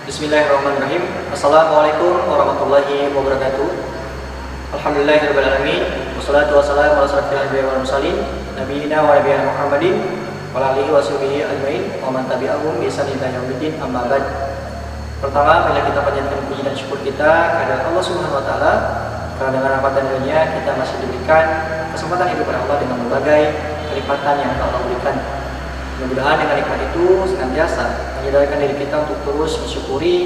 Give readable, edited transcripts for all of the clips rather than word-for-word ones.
Bismillahirrahmanirrahim. Assalamualaikum warahmatullahi wabarakatuh. Alhamdulillahirabbil alamin. Wassalatu wassalamu ala asyrofil anbiya'i wal mursalin nabiyina wa nabiyina Muhammadin wa alihi washabihi ajmain wa man tabi'ahum bi ihsan ila yaumil amma ba'd. Pertama, bila kita panjatkan puji dan syukur kita kepada Allah Subhanahu wa taala karena dengan rahmat dan karunia kita masih diberikan kesempatan hidup oleh Allah dengan berbagai kenikmatan yang Allah berikan. Mudah-mudahan dengan nikmat itu senantiasa menyadarkan diri kita untuk terus mensyukuri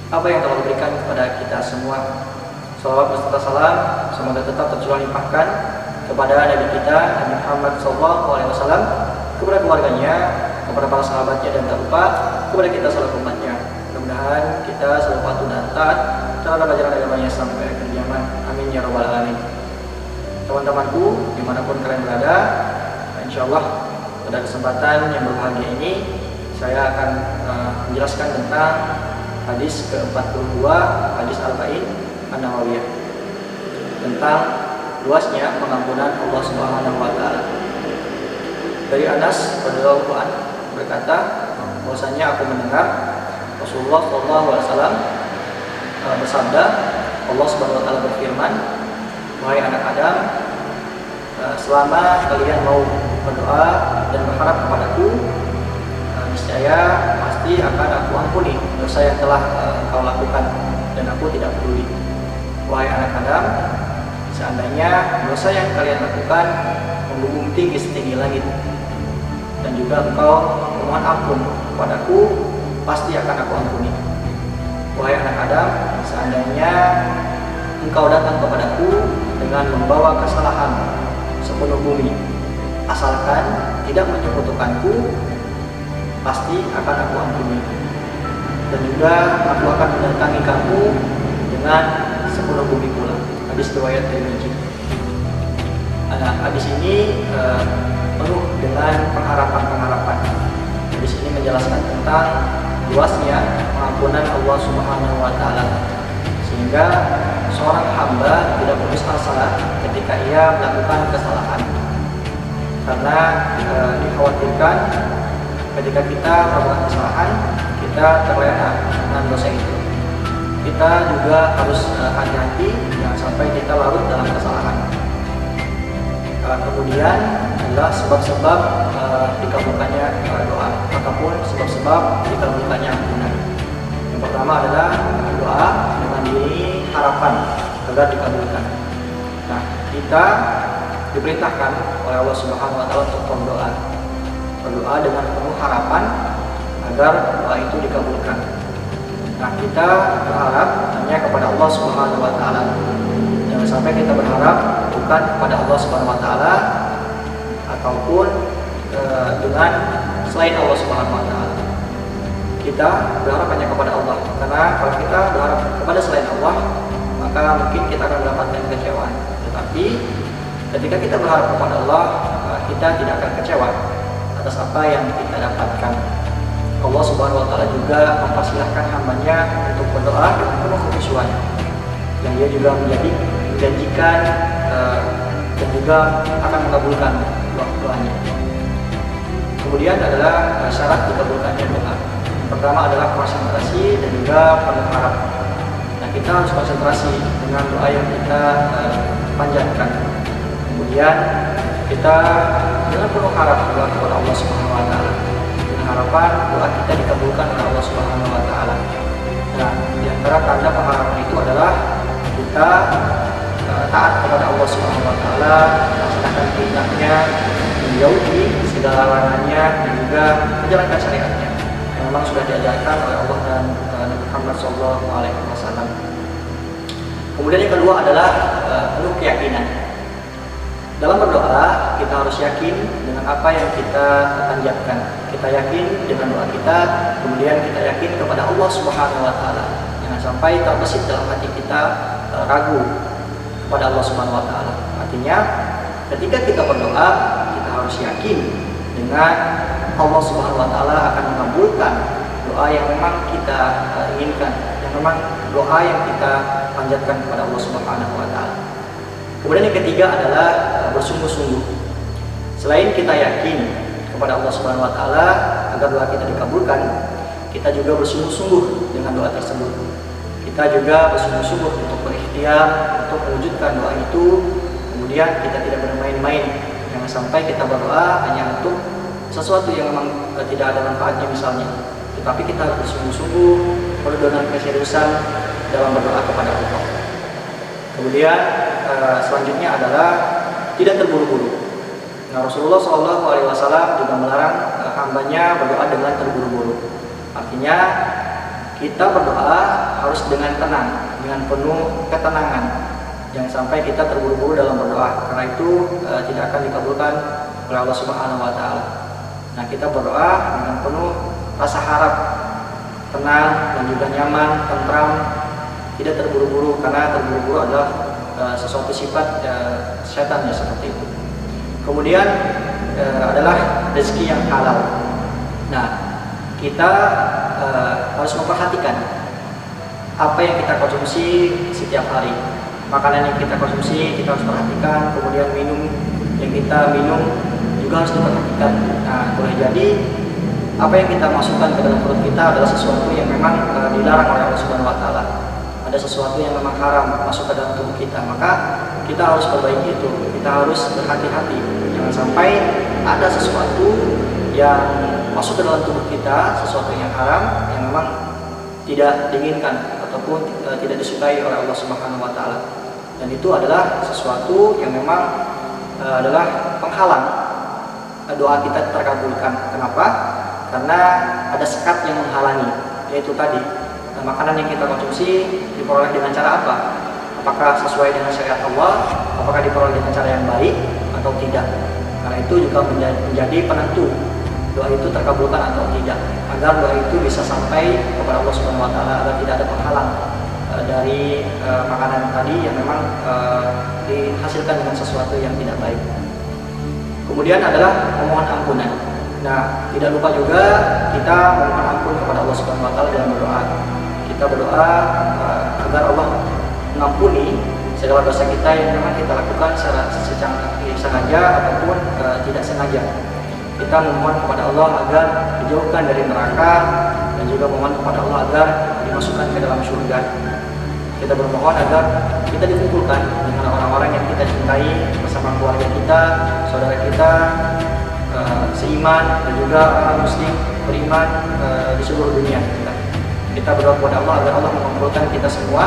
apa yang telah diberikan kepada kita semua. Salawat beserta salam semoga tetap tercurah limpahkan kepada Nabi kita Nabi Muhammad SAW, kepada keluarganya, kepada para sahabatnya, dan tak lupa kepada kita seluruh umatnya. Mudah-mudahan kita selalu patuh dan taat terhadap ajaran agamanya sampai akhir zaman. Amin ya rabbal alamin. Teman-temanku dimanapun kalian berada, insyaallah pada kesempatan yang berbahagia ini saya akan menjelaskan tentang hadis ke-42, hadis Arba'in An-Nawawiyah, tentang luasnya pengampunan Allah Subhanahu wa taala. Dari Anas radhiyallahu anhu berkata bahwasanya aku mendengar Rasulullah SAW bersabda, Allah Subhanahu wa taala berfirman, wahai anak Adam, selama kalian mau berdoa dan berharap kepadaku, niscaya pasti akan aku ampuni dosa yang telah kau lakukan dan aku tidak peduli. Wahai anak Adam, seandainya dosa yang kalian lakukan membumbung tinggi setinggi langit dan juga engkau memohon ampun kepadaku, pasti akan aku ampuni. Wahai anak Adam, seandainya engkau datang kepadaku dengan membawa kesalahan sepenuh bumi, asalkan tidak menyekutukanku, pasti akan aku ampuni. Dan juga aku akan mendatangi kamu dengan sepenuh bumi pula. Hadis riwayat Tirmidzi. Hadis ini penuh dengan pengharapan-pengharapan. Hadis ini menjelaskan tentang luasnya pengampunan Allah Subhanahu wa taala, sehingga seorang hamba tidak putus asa ketika ia melakukan kesalahan, karena dikhawatirkan ketika kita melakukan kesalahan kita terlena dengan dosa itu. Kita juga harus hati-hati jangan sampai kita larut dalam kesalahan. Kemudian adalah sebab-sebab dikabulkannya doa ataupun sebab-sebab dikabulkannya ampunan. Yang pertama adalah doa dengan diri harapan agar dikabulkan. Nah, kita diperintahkan oleh Allah Subhanahu wa taala untuk berdoa dengan penuh harapan agar doa itu dikabulkan. Nah, kita berharap hanya kepada Allah Subhanahu wa taala. Jangan sampai kita berharap bukan kepada Allah Subhanahu wa taala ataupun dengan selain Allah Subhanahu wa taala. Kita berharap hanya kepada Allah, karena kalau kita berharap kepada selain Allah, maka mungkin kita akan mendapatkan kekecewaan. Tetapi ketika kita berharap kepada Allah, kita tidak akan kecewa atas apa yang kita dapatkan. Allah Subhanahu wa taala juga mempersilahkan hambanya untuk berdoa dengan penuh kekhusyuan, yang dia juga menjanjikan dan juga akan mengabulkan doanya. Kemudian adalah syarat dikabulkannya doa. Yang pertama adalah konsentrasi dan juga penuh harap. Nah, kita harus konsentrasi dengan doa yang kita panjatkan. Kemudian kita dengan penuh harap doa kepada Allah Subhanahu wa taala, dengan harapan doa kita dikabulkan oleh Allah Subhanahu wa taala. Nah, di antara tanda pengharapan itu adalah kita taat kepada Allah Subhanahu wa taala, melaksanakan perintahnya, menjauhi segala larangannya, dan juga menjalankan syariatnya yang memang sudah diajarkan oleh Allah dan Nabi Muhammad SAW. Kemudian yang kedua adalah penuh keyakinan. Dalam berdoa, kita harus yakin dengan apa yang kita panjatkan. Kita yakin dengan doa kita, kemudian kita yakin kepada Allah Subhanahu wa taala. Jangan sampai terbesit dalam hati kita ragu kepada Allah Subhanahu wa taala. Artinya, ketika kita berdoa, kita harus yakin dengan Allah Subhanahu wa taala akan mengabulkan doa yang memang kita inginkan, yang memang doa yang kita panjatkan kepada Allah Subhanahu wa taala. Kemudian yang ketiga adalah bersungguh-sungguh. Selain kita yakin kepada Allah Subhanahu wa taala agar doa kita dikabulkan, kita juga bersungguh-sungguh dengan doa tersebut. Kita juga bersungguh-sungguh untuk berikhtiar untuk mewujudkan doa itu. Kemudian kita tidak bermain-main, jangan sampai kita berdoa hanya untuk sesuatu yang memang tidak ada manfaatnya misalnya, tetapi kita bersungguh-sungguh perlu dengan keseriusan dalam berdoa kepada Allah. Kemudian selanjutnya adalah tidak terburu-buru. Nah, Rasulullah SAW juga melarang hambanya berdoa dengan terburu-buru. Artinya kita berdoa harus dengan tenang, dengan penuh ketenangan. Jangan sampai kita terburu-buru dalam berdoa, karena itu tidak akan dikabulkan oleh Allah Subhanahu wa taala. Nah, kita berdoa dengan penuh rasa harap, tenang dan juga nyaman, tentram, tidak terburu-buru, karena terburu-buru adalah sesuatu sifat setan ya, seperti itu. Kemudian adalah rezeki yang halal. Nah, kita harus memperhatikan apa yang kita konsumsi setiap hari. Makanan yang kita konsumsi kita harus perhatikan. Kemudian minum yang kita minum juga harus diperhatikan. Nah, boleh jadi apa yang kita masukkan ke dalam perut kita adalah sesuatu yang memang dilarang oleh Allah Subhanahu wa taala. Ada sesuatu yang memang haram masuk ke dalam tubuh kita, maka kita harus perbaiki itu. Kita harus berhati-hati, jangan sampai ada sesuatu yang masuk ke dalam tubuh kita, sesuatu yang haram yang memang tidak diinginkan ataupun tidak disukai oleh Allah Subhanahu wa taala. Dan itu adalah sesuatu yang memang adalah penghalang doa kita terkabulkan. Kenapa? Karena ada sekat yang menghalangi, yaitu tadi makanan yang kita konsumsi diperoleh dengan cara apa? Apakah sesuai dengan syariat Allah? Apakah diperoleh dengan cara yang baik atau tidak? Karena itu juga menjadi penentu doa itu terkabulkan atau tidak, agar doa itu bisa sampai kepada Allah Subhanahu wa taala, agar tidak ada penghalang dari makanan tadi yang memang dihasilkan dengan sesuatu yang tidak baik. Kemudian adalah memohon ampunan. Nah, tidak lupa juga kita memohon ampun kepada Allah Subhanahu wa taala dalam berdoa. Kita berdoa agar Allah mengampuni segala dosa kita yang memang kita lakukan secara sengaja ataupun tidak sengaja. Kita memohon kepada Allah agar dijauhkan dari neraka, dan juga memohon kepada Allah agar dimasukkan ke dalam surga. Kita bermohon agar kita dikumpulkan dengan orang-orang yang kita cintai bersama keluarga kita, saudara kita seiman, dan juga orang muslim beriman di seluruh dunia. Kita berdoa kepada Allah agar Allah mengumpulkan kita semua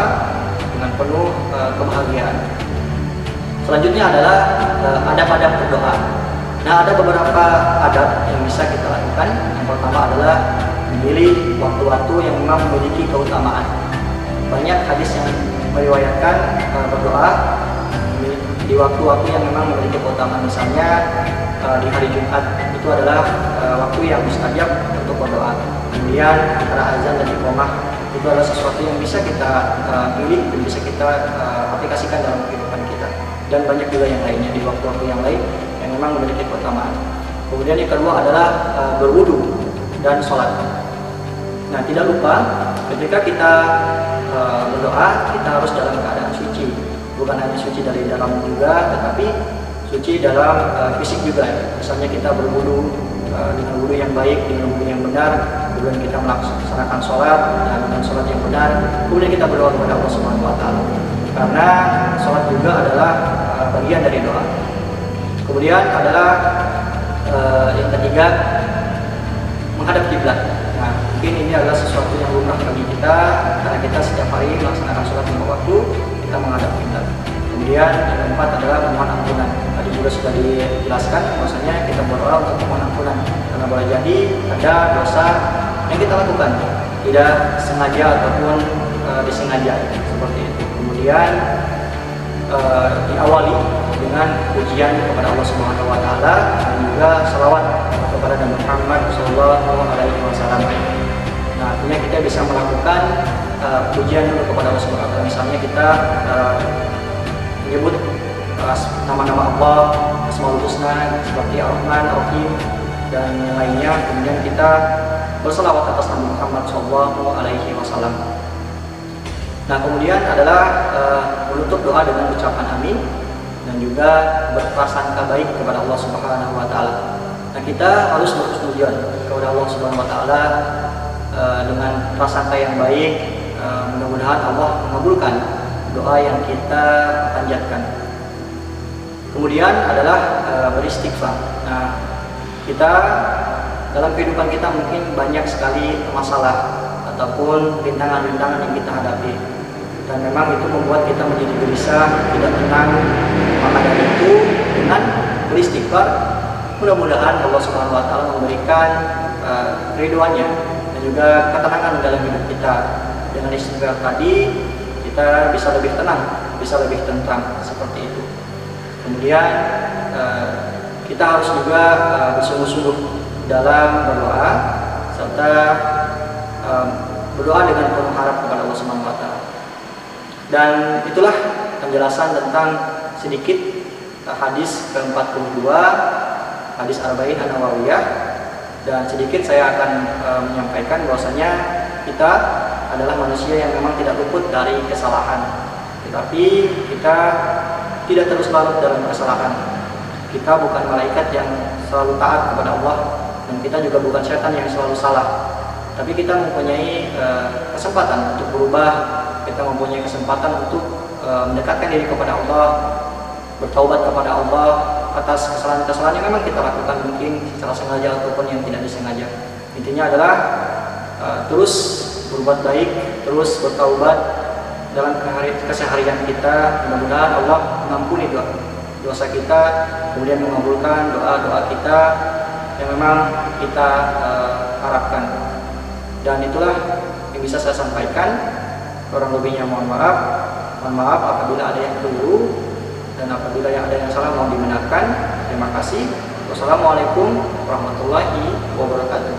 dengan penuh kebahagiaan. Selanjutnya adalah adab-adab berdoa. Nah, ada beberapa adab yang bisa kita lakukan. Yang pertama adalah memilih waktu-waktu yang memang memiliki keutamaan. Banyak hadis yang meriwayatkan berdoa di waktu-waktu yang memang memiliki keutamaan. Misalnya di hari Jumat itu adalah waktu yang mustajab untuk berdoa. Kemudian antara azan dan iqamah itu adalah sesuatu yang bisa kita pilih dan bisa kita aplikasikan dalam kehidupan kita. Dan banyak juga yang lainnya di waktu-waktu yang lain yang memang memiliki keutamaan. Kemudian yang kedua adalah berwudu dan sholat. Nah, tidak lupa ketika kita berdoa, kita harus dalam keadaan suci. Bukan hanya suci dari dalam juga, tetapi suci dalam fisik juga. Misalnya kita berwudu dengan wudu yang baik, dengan wudu yang benar, kemudian kita melaksanakan sholat dengan sholat yang benar, kemudian kita berdoa kepada Allah Subhanahu wa taala. Karena sholat juga adalah bagian dari doa. Kemudian adalah yang ketiga, menghadap kiblat. Nah, mungkin ini adalah sesuatu yang lumrah bagi kita, karena kita setiap hari melaksanakan sholat lima waktu, kita menghadap kiblat. Kemudian yang keempat adalah memohon ampunan. Tadi juga sudah dijelaskan, maksudnya kita berdoa untuk memohon ampunan, karena boleh jadi ada dosa yang kita lakukan tidak sengaja ataupun disengaja, seperti itu. Kemudian diawali dengan pujian kepada Allah Subhanahu wa taala dan juga selawat kepada Nabi Muhammad SAW. Nah, artinya kita bisa melakukan pujian dulu kepada Allah Subhanahu wa taala. Misalnya kita menyebut nama-nama Allah, Asmaul Husna seperti Ar-Rahman, Ar-Rahim dan yang lainnya. Kemudian kita berselawat atas Nabi Muhammad SAW. Nah, kemudian adalah menutup doa dengan ucapan amin dan juga berprasangka baik kepada Allah Subhanahu wa taala. Nah, kita harus berhusnudzon kepada Allah Subhanahu wa taala dengan prasangka yang baik, mudah-mudahan Allah mengabulkan doa yang kita panjatkan. Kemudian adalah beristighfar. Nah, kita dalam kehidupan kita mungkin banyak sekali masalah ataupun rintangan-rintangan yang kita hadapi, dan memang itu membuat kita menjadi gelisah, tidak tenang. Maka dari itu, dengan beristighfar, mudah-mudahan Allah Subhanahu wa Ta'ala memberikan ridhoannya dan juga ketenangan dalam hidup kita. Dengan istighfar tadi, kita bisa lebih tenang, bisa lebih tentram, seperti itu. Kemudian kita harus juga bersungguh-sungguh dalam berdoa, serta berdoa dengan penuh harap kepada Allah Subhanahu wa Ta'ala. Dan itulah penjelasan tentang sedikit hadis ke-42, hadis Arba'in An-Nawawiyah. Dan sedikit saya akan menyampaikan bahwasanya kita adalah manusia yang memang tidak luput dari kesalahan, tetapi kita tidak terus larut dalam kesalahan. Kita bukan malaikat yang selalu taat kepada Allah, dan kita juga bukan setan yang selalu salah. Tapi kita mempunyai kesempatan untuk berubah, kita mempunyai kesempatan untuk mendekatkan diri kepada Allah, bertaubat kepada Allah atas kesalahan-kesalahan yang memang kita lakukan, mungkin secara sengaja ataupun yang tidak disengaja. Intinya adalah terus berbuat baik, terus bertaubat dalam keseharian kita. Mudah-mudahan Allah mengampuni dosa kita, kemudian mengabulkan doa-doa kita yang memang kita harapkan. Dan itulah yang bisa saya sampaikan. Kurang lebihnya mohon maaf. Mohon maaf apabila ada yang keliru, dan apabila yang ada yang salah mohon dibenarkan. Terima kasih. Wassalamualaikum warahmatullahi wabarakatuh.